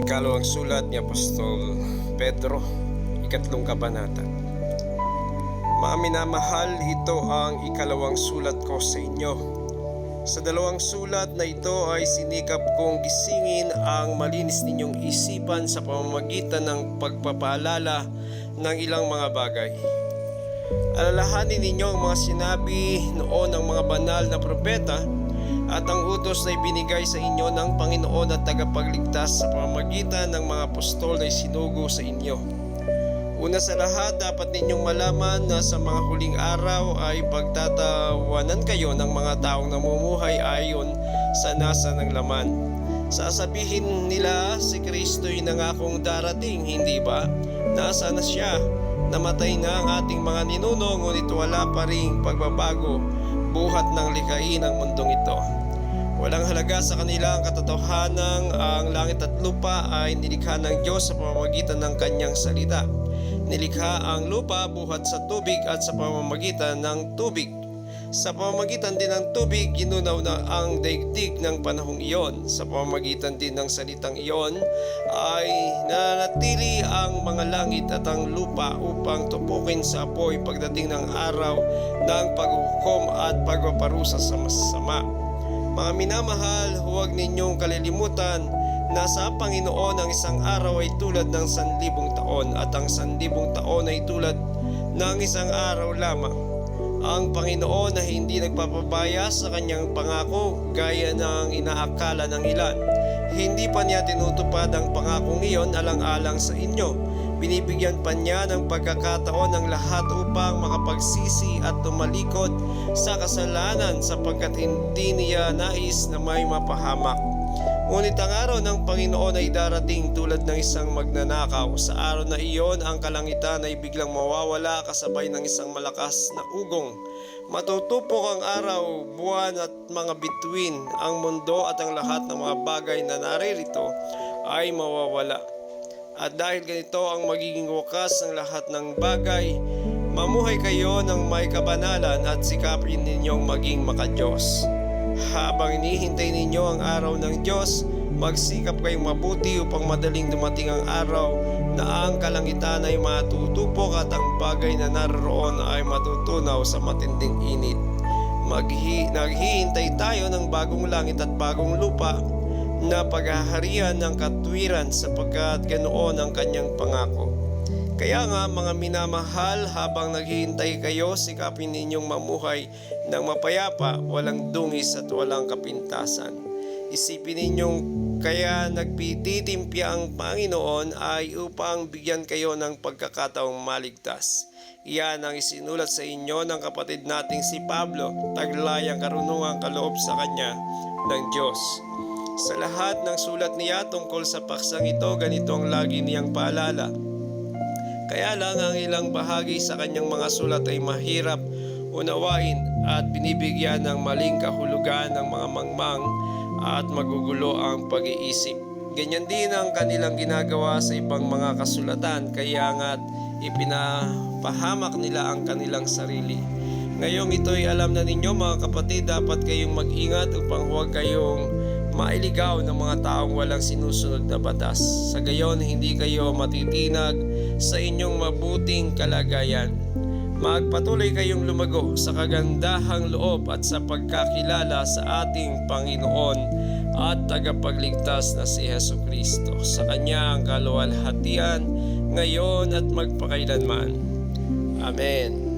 Ikalawang sulat ni Apostol Pedro, ikatlong kabanata. Mga minamahal, ito ang ikalawang sulat ko sa inyo. Sa dalawang sulat na ito ay sinikap kong gisingin ang malinis ninyong isipan sa pamamagitan ng pagpapaalala ng ilang mga bagay. Alalahanin ninyo ang mga sinabi noon ng mga banal na propeta at ang utos na ibinigay sa inyo ng Panginoon at tagapagligtas sa pamamagitan ng mga apostol na isinugo sa inyo. Una sa lahat, dapat ninyong malaman na sa mga huling araw ay pagtatawanan kayo ng mga taong namumuhay ayon sa nasa ng laman. Sasabihin nila, si Kristo'y nangakong darating, hindi ba? Nasaan na siya? Namatay na ang ating mga ninuno, ngunit wala pa ring pagbabago buhat ng likhain ng mundong ito. Walang halaga sa kanila ang katotohanang ang langit at lupa ay nilikha ng Diyos sa pamamagitan ng kanyang salita. Nilikha ang lupa buhat sa tubig at sa pamamagitan ng tubig. Sa pamamagitan din ng tubig, ginunaw na ang daigdig ng panahong iyon. Sa pamamagitan din ng salitang iyon ay nananatili ang mga langit at ang lupa upang tupukin sa apoy pagdating ng araw ng paghukom at pagpaparusa sa masasama. Mga minamahal, huwag ninyong kalilimutan na sa Panginoon ang isang araw ay tulad ng 1,000 taon at ang 1,000 taon ay tulad ng isang araw lamang. Ang Panginoon na hindi nagpapabaya sa kanyang pangako gaya ng inaakala ng ilan. Hindi pa niya tinutupad ang pangakong iyon alang-alang sa inyo. Binibigyan pa niya ng pagkakataon ng lahat upang makapagsisi at tumalikod sa kasalanan sapagkat hindi niya nais na may mapahamak. Ngunit ang araw ng Panginoon ay darating tulad ng isang magnanakaw. Sa araw na iyon, ang kalangitan ay biglang mawawala kasabay ng isang malakas na ugong. Matutupok ang araw, buwan at mga bituin. Ang mundo at ang lahat ng mga bagay na naririto ay mawawala. At dahil ganito ang magiging wakas ng lahat ng bagay, mamuhay kayo ng may kabanalan at sikapin ninyong maging makadiyos. Habang inihintay ninyo ang araw ng Diyos, magsikap kayong mabuti upang madaling dumating ang araw na ang kalangitan ay matutupok at ang bagay na naroon ay matutunaw sa matinding init. Naghihintay tayo ng bagong langit at bagong lupa na paghaharian ng katwiran sapagkat ganoon ang kanyang pangako. Kaya nga mga minamahal, habang naghihintay kayo, sikapin ninyong mamuhay ng mapayapa, walang dungis at walang kapintasan. Isipin ninyong kaya nagpititimpya ang Panginoon ay upang bigyan kayo ng pagkakataong maligtas. Iyan ang isinulat sa inyo ng kapatid nating si Pablo, taglay ang karunungang kaloob sa kanya ng Diyos. Sa lahat ng sulat niya tungkol sa paksang ito, ganito ang lagi niyang paalala. Kaya lang ang ilang bahagi sa kanyang mga sulat ay mahirap unawain at binibigyan ng maling kahulugan ng mga mangmang at magugulo ang pag-iisip. Ganyan din ang kanilang ginagawa sa ibang mga kasulatan, kaya nga't ipinapahamak nila ang kanilang sarili. Ngayong ito'y alam na ninyo mga kapatid, dapat kayong mag-ingat upang huwag kayong mailigaw ng mga taong walang sinusunod na batas. Sa gayon, hindi kayo matitinag sa inyong mabuting kalagayan. Magpatuloy kayong lumago sa kagandahang loob at sa pagkakilala sa ating Panginoon at tagapagligtas na si Jesucristo. Sa Kanya ang kaluwalhatian ngayon at magpakailanman. Amen.